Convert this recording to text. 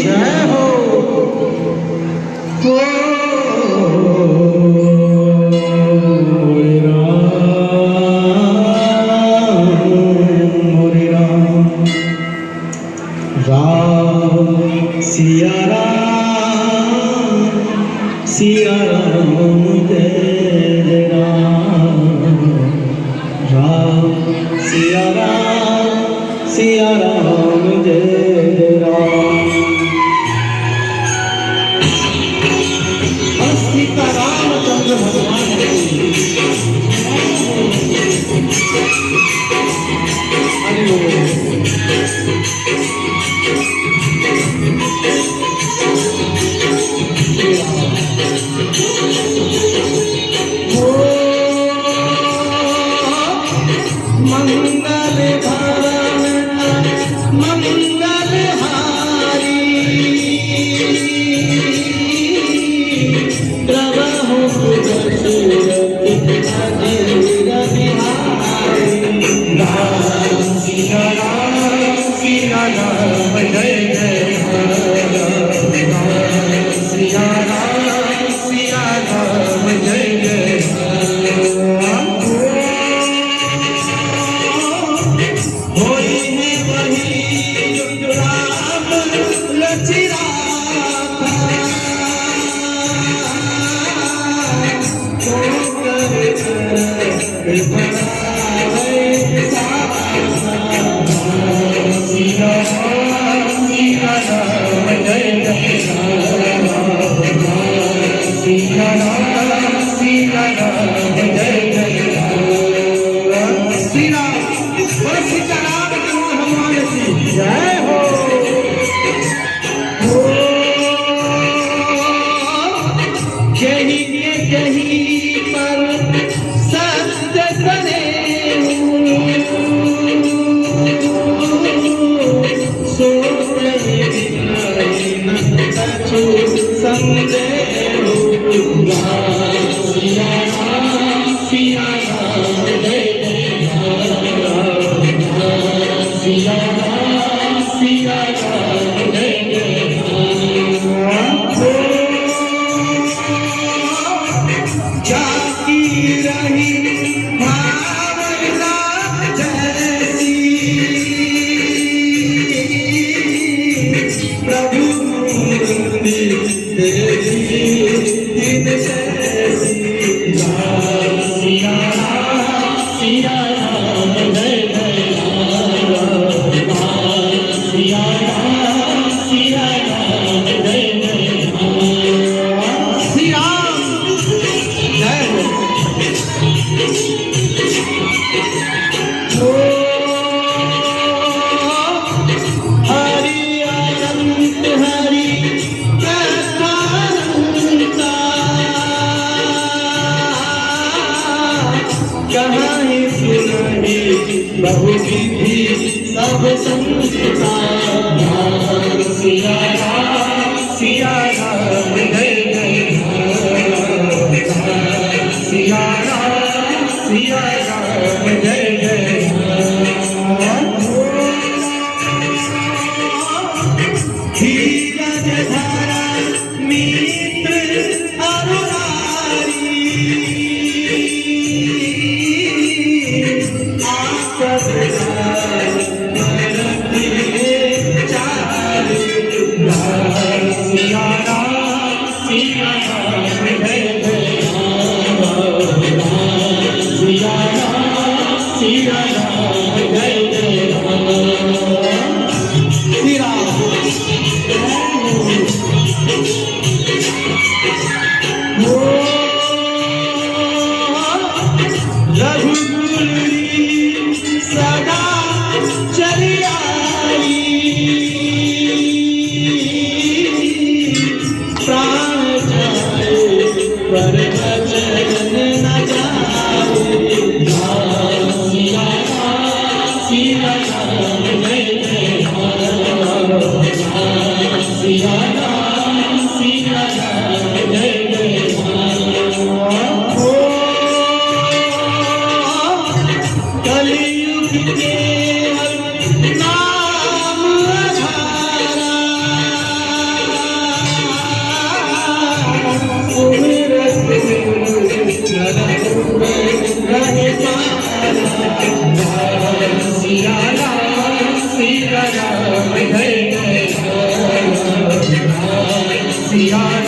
जय हो। सिया राम जय राम, सिया राम जय राम। सीता रामचंद्र भगवान मंगल भवन मंगल हारी, प्रभु सुदशरथि अजीर बिहारी। सिया राम जय जय सिया राम जय जय। जय हो। कहीं पर सत्य करे सो संदेह। सिया राम जय सिया राम जय जाती रही भावना जैसी, प्रभु देवी दिन जैसी। सिया राम जय जय सिया राम जय जय। श्री राम जय हो। हरि अनंत हरि कथानंता, कहाँ ही सुनहि बहुविधि सब संस्था। सिया राम जय जय सिया राम जय जय। धीरज धरा मित्र अनुरारी, आकट सिया राम जय जय सिया राम સિયા